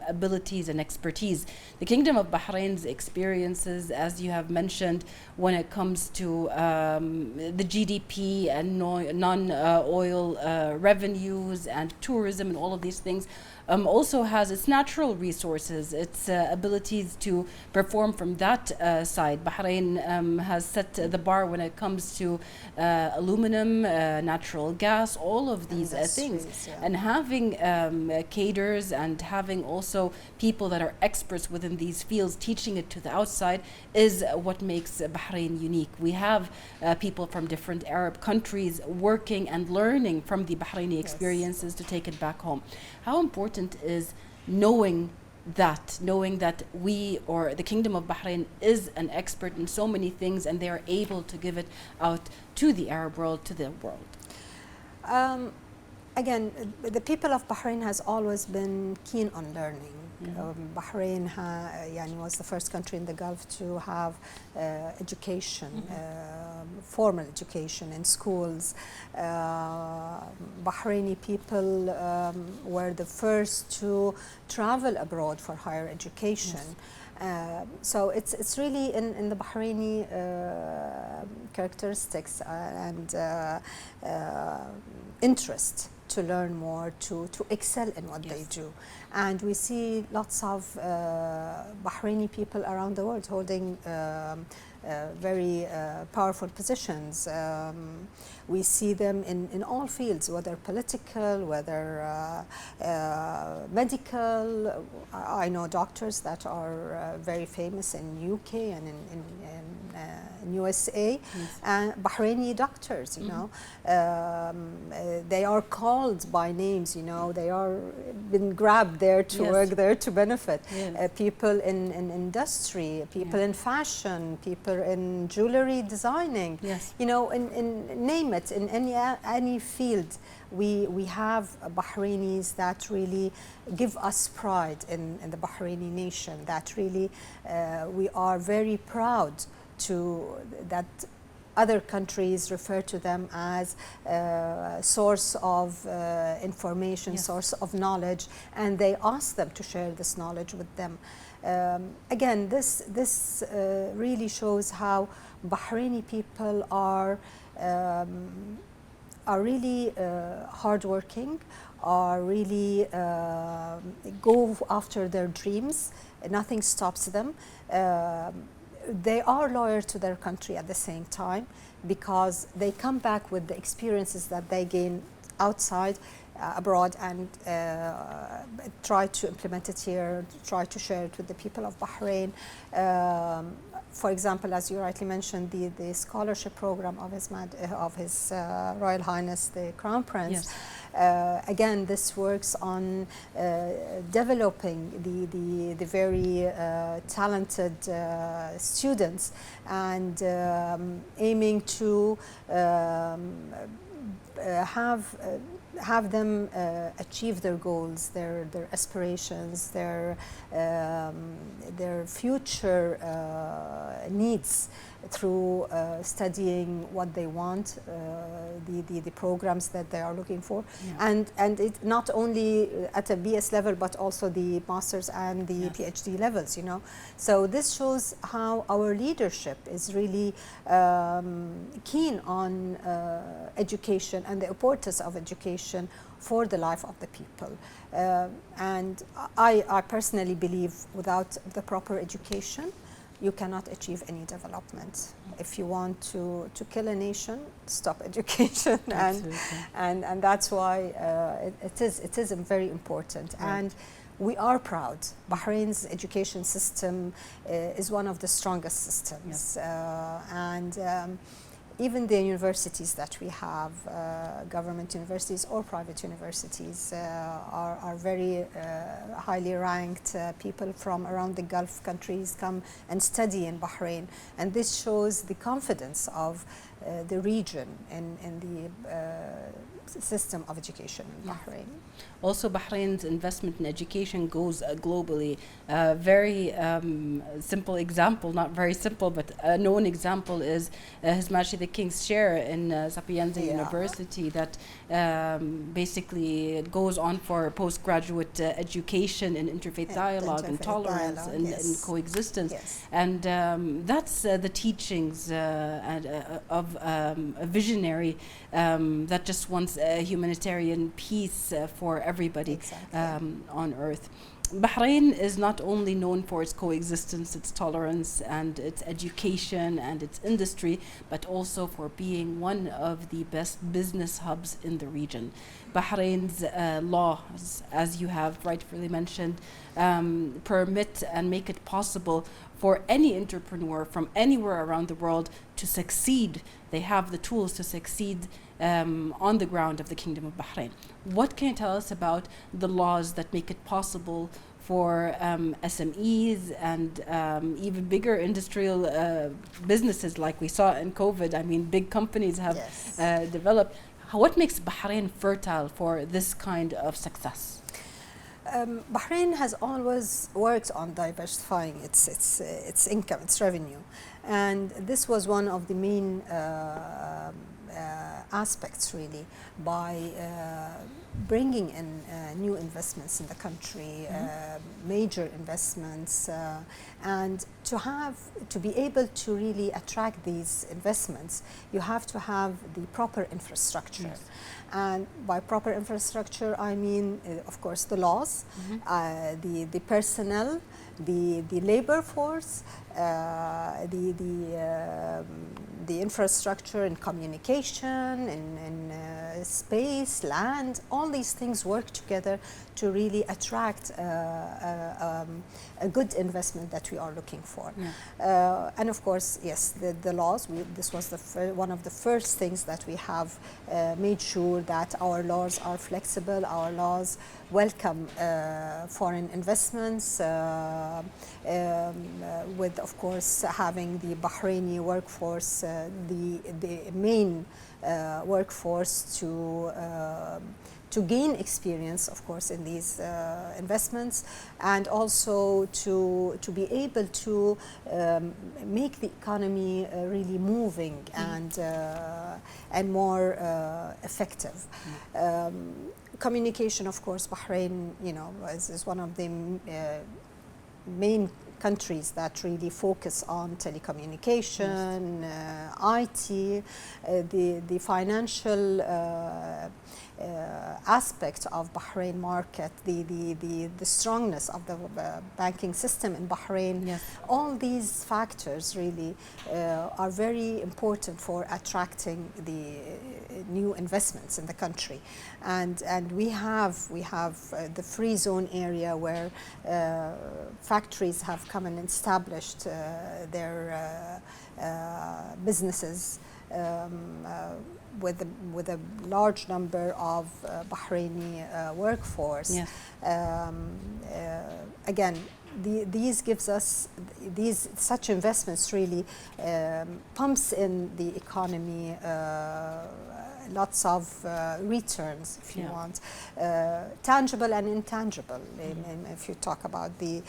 abilities and expertise. The Kingdom of Bahrain's experiences, as you have mentioned, when it comes to the GDP and non-oil revenues and tourism and all of these things, also has its natural resources, its abilities to perform from that side. Bahrain has set the bar when it comes to aluminum, natural gas, all of these things. Yeah. And having cadres and having also people that are experts within these fields teaching it to the outside is what makes Bahrain unique. We have people from different Arab countries working and learning from the Bahraini experiences, yes, to take it back home. How important is knowing that we, or the Kingdom of Bahrain, is an expert in so many things, and they are able to give it out to the Arab world, to the world? Again, the people of Bahrain has always been keen on learning. Bahrain was the first country in the Gulf to have education, formal education in schools. Bahraini people were the first to travel abroad for higher education. So it's really in the Bahraini characteristics and interest to learn more, to excel in what they do. And we see lots of Bahraini people around the world holding very powerful positions. We see them in all fields, whether political, whether medical. I know doctors that are very famous in UK and in USA, and Bahraini doctors, you know. They are called by names, you know. They are been grabbed there to work there to benefit. People in industry, people in fashion, people in jewelry designing. You know, in name it, in any field, we have Bahrainis that really give us pride in the Bahraini nation. That really we are very proud that other countries refer to them as source of information, source of knowledge, and they ask them to share this knowledge with them. Again, this really shows how Bahraini people are really hardworking, are really go after their dreams. Nothing stops them. They are loyal to their country at the same time because they come back with the experiences that they gain outside, abroad, and try to implement it here, try to share it with the people of Bahrain. For example, as you rightly mentioned, the scholarship program of His Royal Highness the Crown Prince. Again, this works on developing the very talented students and aiming to have them achieve their goals, their aspirations, their future needs through studying what they want, the programs that they are looking for, and it not only at a BS level but also the masters and the PhD levels, you know. So this shows how our leadership is really keen on education and the importance of education for the life of the people. And I personally believe without the proper education, you cannot achieve any development. If you want to kill a nation, stop education, and that's why it is very important. And we are proud. Bahrain's education system is one of the strongest systems, and even the universities that we have, government universities or private universities, are very highly ranked. People from around the Gulf countries come and study in Bahrain, and this shows the confidence of the region in the system of education in Bahrain. Also, Bahrain's investment in education goes globally. Very simple example, not very simple, but a known example is His Majesty the King's Chair in Sapienza University that basically goes on for postgraduate education in interfaith dialogue and tolerance and coexistence. And that's the teachings of a visionary that just wants humanitarian peace for everybody on earth. Bahrain is not only known for its coexistence, its tolerance, and its education and its industry, but also for being one of the best business hubs in the region. Bahrain's laws, as you have rightfully mentioned, permit and make it possible for any entrepreneur from anywhere around the world to succeed. They have the tools to succeed on the ground of the Kingdom of Bahrain. What can you tell us about the laws that make it possible for SMEs and even bigger industrial businesses like we saw in COVID? I mean, big companies have developed. What makes Bahrain fertile for this kind of success? Bahrain has always worked on diversifying its income, its revenue, and this was one of the main aspects, really, by bringing in new investments in the country, major investments, and to be able to really attract these investments, you have to have the proper infrastructure. Yes. And by proper infrastructure, I mean, of course, the laws, the personnel, the labor force, the infrastructure in communication, in space, land. All these things work together to really attract a good investment that we are looking for. Yeah. And of course, yes, the laws. This was one of the first things that we have made sure that our laws are flexible. Our laws welcome foreign investments, with, of course, having the Bahraini workforce, the main workforce to gain experience, of course, in these investments, and also to be able to make the economy really moving and more effective. Communication, of course, Bahrain, is one of the main countries that really focus on telecommunication, IT, the financial aspect of Bahrain market, the strongness of the banking system in Bahrain. Yes. All these factors really are very important for attracting the new investments in the country, and we have the free zone area where factories have come and established their businesses with a large number of Bahraini workforce. Yes. Again, these gives us such investments really pumps in the economy lots of returns, if you want, tangible and intangible. If you talk about the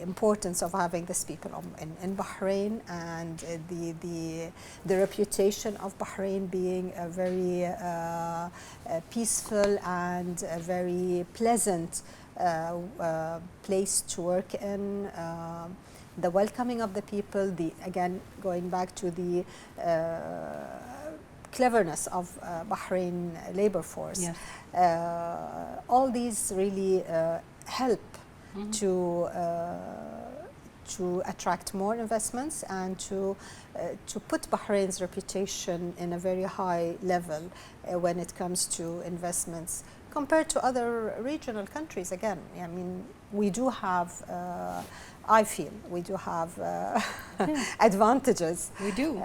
importance of having these people in Bahrain, and the reputation of Bahrain being a very peaceful and a very pleasant place to work in. The welcoming of the people, again, going back to the cleverness of Bahrain labor force. Yes. All these really help to attract more investments and to put Bahrain's reputation in a very high level when it comes to investments compared to other regional countries. Again, I mean, we do have I feel we do have advantages. We do.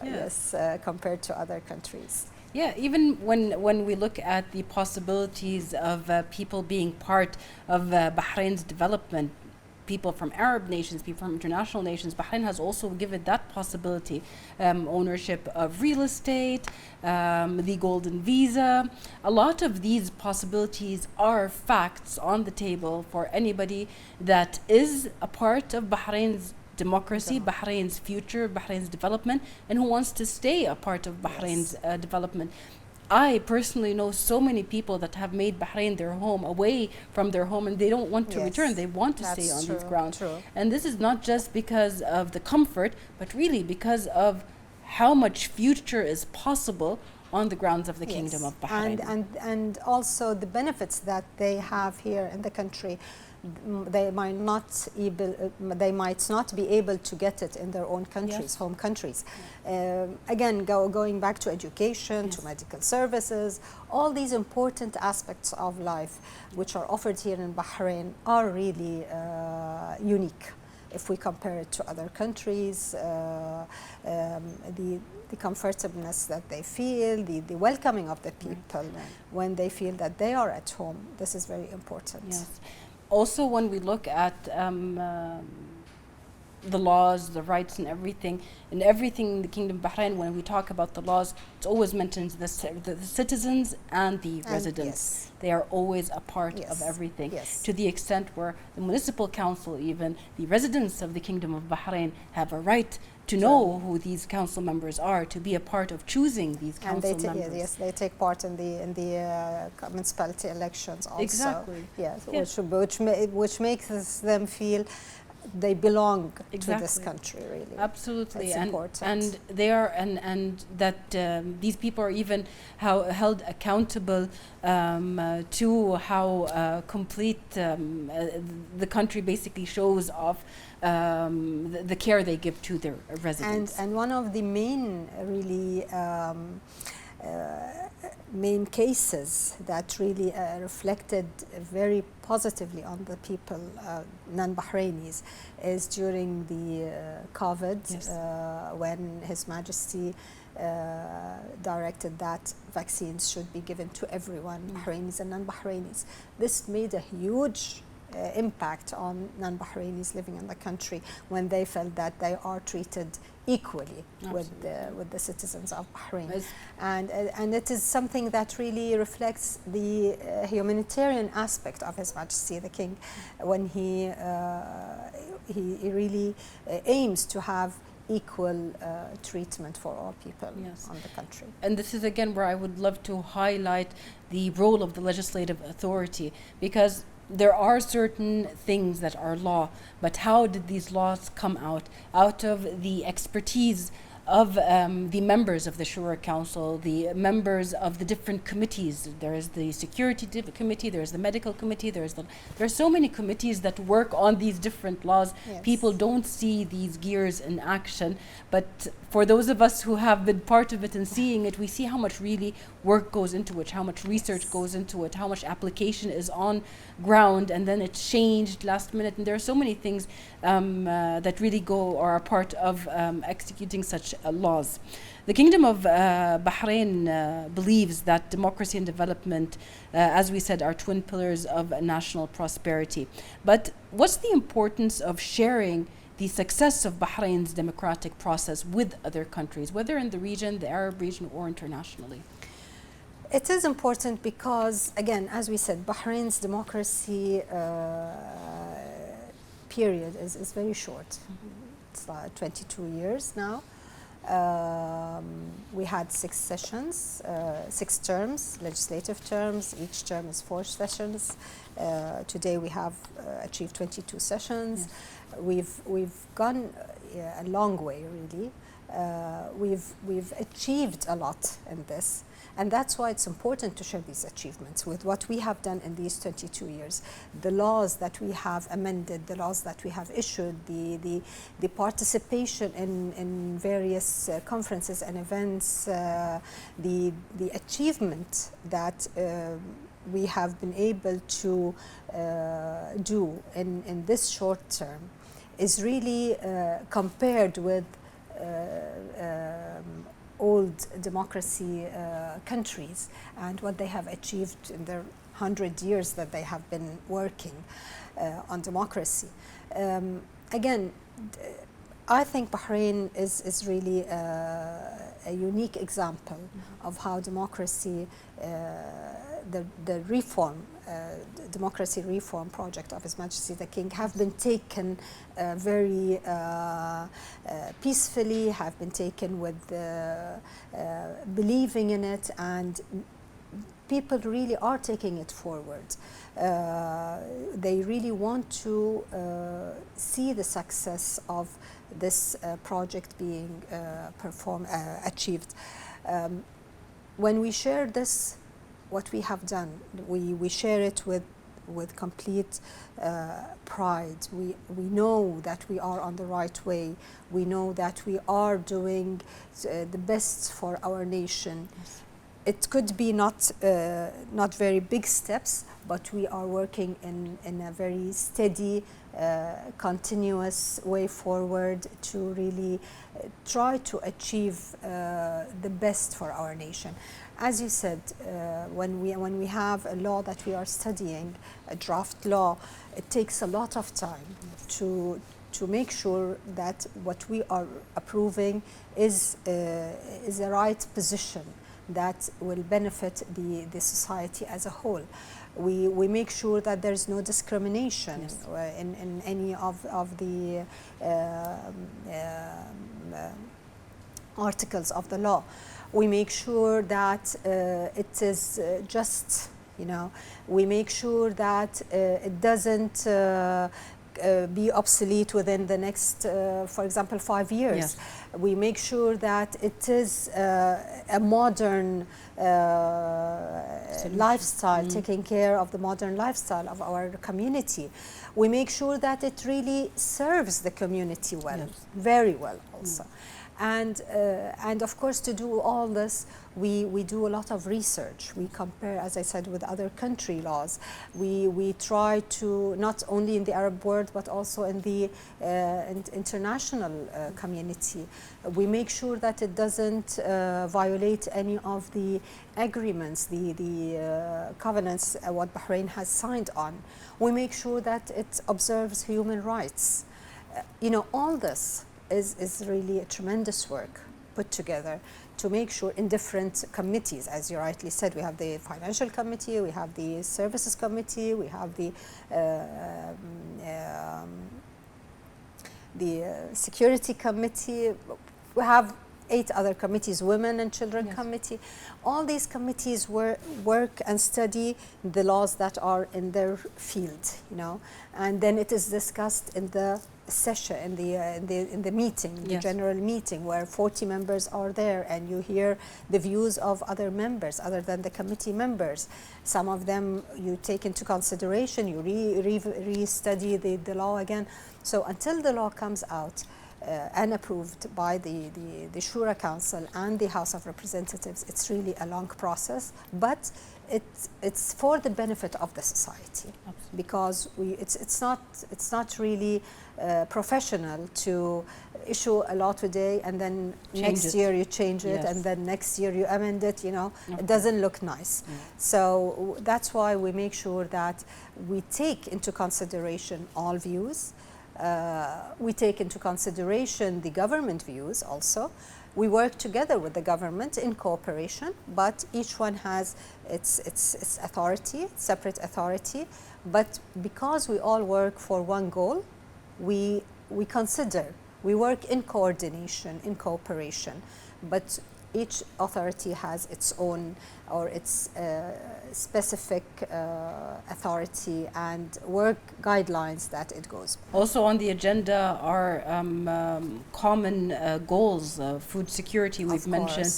Yes, compared to other countries. Yeah, even when we look at the possibilities of people being part of Bahrain's development, people from Arab nations, people from international nations, Bahrain has also given that possibility, ownership of real estate, the golden visa. A lot of these possibilities are facts on the table for anybody that is a part of Bahrain's democracy, Bahrain's future, Bahrain's development, and who wants to stay a part of Bahrain's development. I personally know so many people that have made Bahrain their home, away from their home, and they don't want to return. They want to stay on these grounds. And this is not just because of the comfort, but really because of how much future is possible on the grounds of the Kingdom of Bahrain. And also the benefits that they have here in the country. They might not be able to get it in their own countries, home countries. Again, going back to education, to medical services, all these important aspects of life which are offered here in Bahrain are really unique if we compare it to other countries. The comfortableness that they feel, the welcoming of the people when they feel that they are at home, this is very important. Yes. Also, when we look at the laws, the rights, and everything. And everything in the Kingdom of Bahrain, when we talk about the laws, it's always mentioned the citizens and the residents. Yes. They are always a part Yes. of everything. Yes. To the extent where the municipal council, even the residents of the Kingdom of Bahrain, have a right to know who these council members are, to be a part of choosing these council members. Yes, they take part in the municipality elections also. Exactly. Yes, Yes. which makes them feel they belong to this Exactly. country, really. Absolutely. It's important. And they are, and that these people are even held accountable to how complete the country basically shows off the care they give to their residents. And one of the main really main cases that really reflected very positively on the people, non-Bahrainis, is during the COVID, Yes. when His Majesty directed that vaccines should be given to everyone, Bahrainis and non-Bahrainis. This made a huge impact on non-Bahrainis living in the country when they felt that they are treated equally with the citizens of Bahrain. Yes. And it is something that really reflects the humanitarian aspect of His Majesty the King, when he really aims to have equal treatment for all people. Yes. On the country. And this is again where I would love to highlight the role of the legislative authority, because there are certain things that are law, but how did these laws come out of the expertise of the members of the Shura Council, the members of the different committees? There is the security committee, there's the medical committee, there's so many committees that work on these different laws. Yes. People don't see these gears in action, but for those of us who have been part of it and seeing it, we see how much really work goes into it, how much research goes into it, how much application is on ground, and then it's changed last minute. And there are so many things that really go or are part of executing such laws. The Kingdom of Bahrain believes that democracy and development, as we said, are twin pillars of national prosperity. But what's the importance of sharing the success of Bahrain's democratic process with other countries, whether in the region, the Arab region, or internationally? It is important because, again, as we said, Bahrain's democracy period is very short. Mm-hmm. It's like 22 years now. We had 6 sessions, 6 terms, legislative terms. Each term is 4 sessions. Today we have achieved 22 sessions. Yes. We've gone a long way, really. We've achieved a lot in this, and that's why it's important to share these achievements with what we have done in these 22 years. The laws that we have amended, the laws that we have issued, the participation in various conferences and events, the achievement that we have been able to do in this short term is really compared with old democracy countries and what they have achieved in their 100 years that they have been working on democracy. Again, I think Bahrain is really a unique example of how democracy, the reform, democracy reform project of His Majesty the King have been taken very peacefully, have been taken with believing in it, and people really are taking it forward. They really want to see the success of this project being achieved. When we share this, what we have done, we share it with complete pride. We know that we are on the right way. We know that we are doing the best for our nation. Yes. It could be not very big steps, but we are working in a very steady, continuous way forward to really try to achieve the best for our nation. As you said, when we have a law that we are studying, a draft law, it takes a lot of time to to make sure that what we are approving is the right position that will benefit the society as a whole. We make sure that there is no discrimination in any of the articles of the law. We make sure that it is just, we make sure that it doesn't be obsolete within the next, for example, 5 years. Yes. We make sure that it is a modern lifestyle, taking care of the modern lifestyle of our community. We make sure that it really serves the community well, very well also. And of course, to do all this, we do a lot of research. We compare, as I said, with other country laws. We try to, not only in the Arab world, but also in the international community. We make sure that it doesn't violate any of the agreements, the covenants what Bahrain has signed on. We make sure that it observes human rights. All this is really a tremendous work put together to make sure in different committees. As you rightly said, we have the financial committee, we have the services committee, we have the security committee, we have 8 other committees, women and children committee. All these committees work and study the laws that are in their field, and then it is discussed in the session, in the meeting, the general meeting, where 40 members are there, and you hear the views of other members other than the committee members. Some of them you take into consideration, you re-study the law again. So until the law comes out and approved by the Shura Council and the House of Representatives, it's really a long process, but it's for the benefit of the society. Absolutely. Because it's not really professional to issue a law today and then next year you change it, and then next year you amend it. It doesn't look nice. So that's why we make sure that we take into consideration all views. We take into consideration the government views also. We work together with the government in cooperation, but each one has its authority, separate authority. But because we all work for one goal, we work in coordination, in cooperation, but each authority has its own or its specific authority and work guidelines that it goes by. Also on the agenda are common goals, food security, we've mentioned,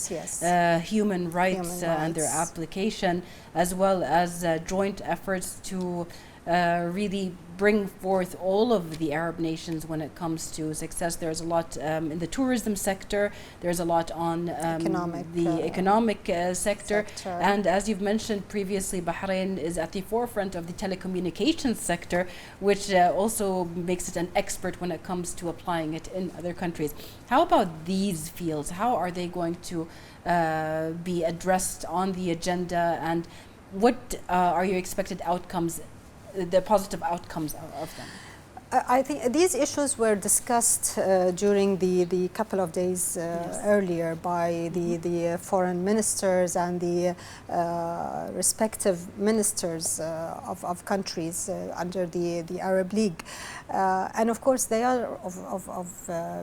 human rights and their application, as well as joint efforts to really bring forth all of the Arab nations when it comes to success. There's a lot in the tourism sector, there's a lot on the economic sector, and as you've mentioned previously, Bahrain is at the forefront of the telecommunications sector, which also makes it an expert when it comes to applying it in other countries. How about these fields? How are they going to be addressed on the agenda, and what are your expected outcomes, the positive outcomes of them? I think these issues were discussed during the couple of days earlier by the foreign ministers and the respective ministers of countries under the Arab League. And of course, they are of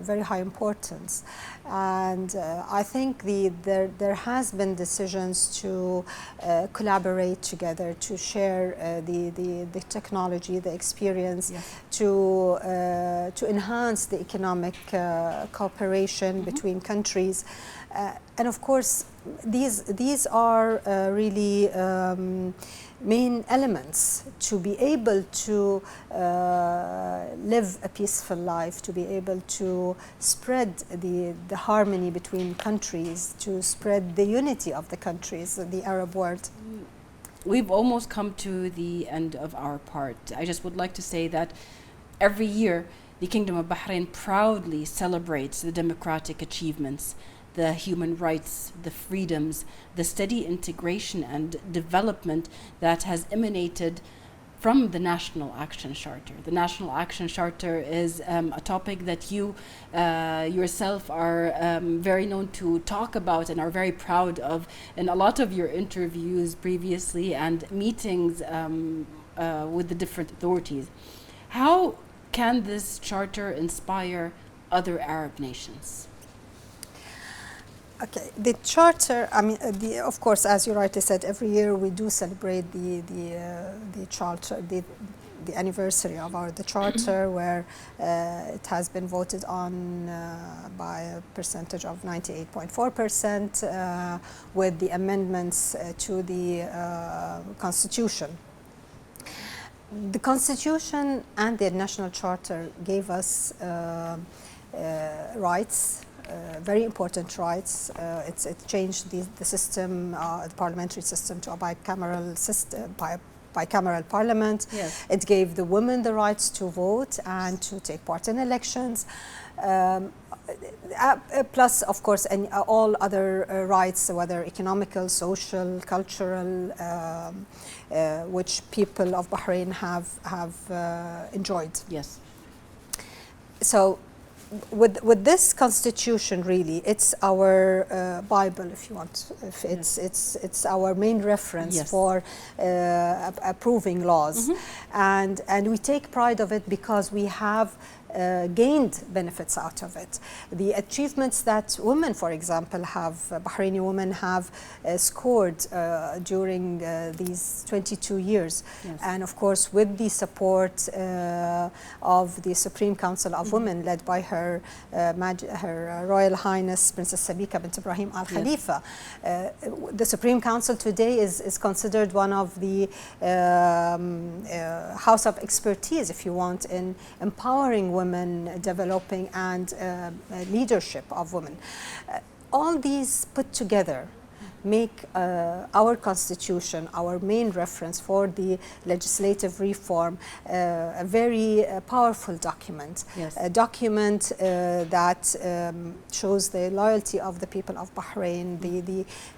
very high importance. And I think there has been decisions to collaborate together, to share the technology, the experience, to enhance the economic cooperation between countries. And of course, these are really main elements to be able to live a peaceful life, to be able to spread the harmony between countries, to spread the unity of the countries, the Arab world. We've almost come to the end of our part. I just would like to say that every year, the Kingdom of Bahrain proudly celebrates the democratic achievements, the human rights, the freedoms, the steady integration and development that has emanated from the National Action Charter. The National Action Charter is a topic that you yourself are very known to talk about and are very proud of in a lot of your interviews previously and meetings with the different authorities. How can this charter inspire other Arab nations? Okay, the charter. I mean, of course, as you rightly said, every year we do celebrate the charter, the anniversary of the charter, where it has been voted on by a percentage of 98.4% with the amendments to the constitution. The constitution and the national charter gave us rights. Very important rights. It changed the system, the parliamentary system, to a bicameral system, bicameral parliament. Yes. It gave the women the rights to vote and to take part in elections. Plus, of course, all other rights, whether economical, social, cultural, which people of Bahrain have enjoyed. Yes. So, with this constitution, really, it's our Bible, if you want. If it's our main reference. Yes. For approving laws, and we take pride of it because we have gained benefits out of it. The achievements that women, for example, Bahraini women have scored during these 22 years. Yes. And of course, with the support of the Supreme Council of Women, led by her Royal Highness Princess Sabika bint Ibrahim Al Khalifa. Yes. The Supreme Council today is considered one of the house of expertise, if you want, in empowering women, developing and leadership of women. All these put together make our constitution, our main reference for the legislative reform, a very powerful document. Yes. A document that shows the loyalty of the people of Bahrain.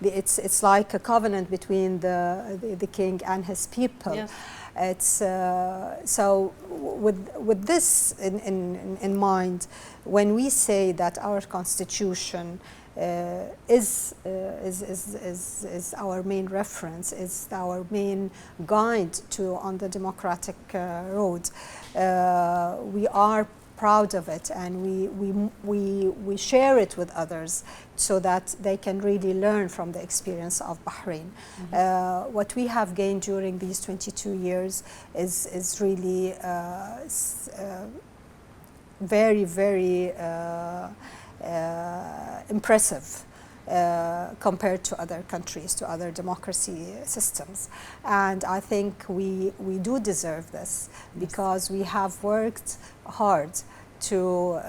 It's like a covenant between the king and his people. Yes. It's so with this in mind, when we say that our constitution is our main reference, is our main guide on the democratic road, we are proud of it, and we share it with others so that they can really learn from the experience of Bahrain. What we have gained during these 22 years is really very, very impressive compared to other countries, to other democracy systems. And I think we do deserve this, because we have worked hard to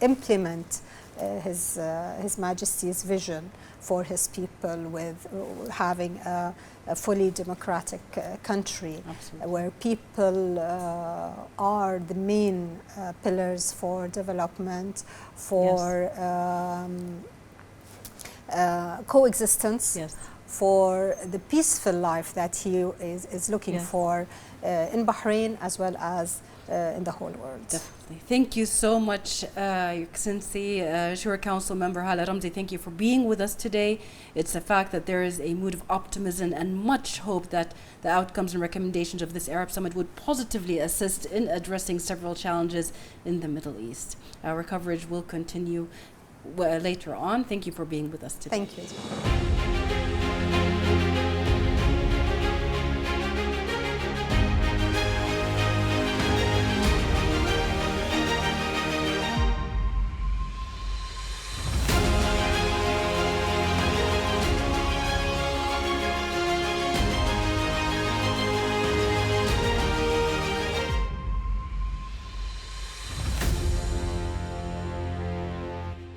implement His Majesty's vision for his people, with having a fully democratic country. Absolutely. Where people are the main pillars for development, for coexistence. Yes. For the peaceful life that he is looking for in Bahrain, as well as in the whole world. Definitely. Thank you so much, Your Excellency, Shura Council Member Hala Ramzi. Thank you for being with us today. It's a fact that there is a mood of optimism and much hope that the outcomes and recommendations of this Arab Summit would positively assist in addressing several challenges in the Middle East. Our coverage will continue later on. Thank you for being with us today. Thank you.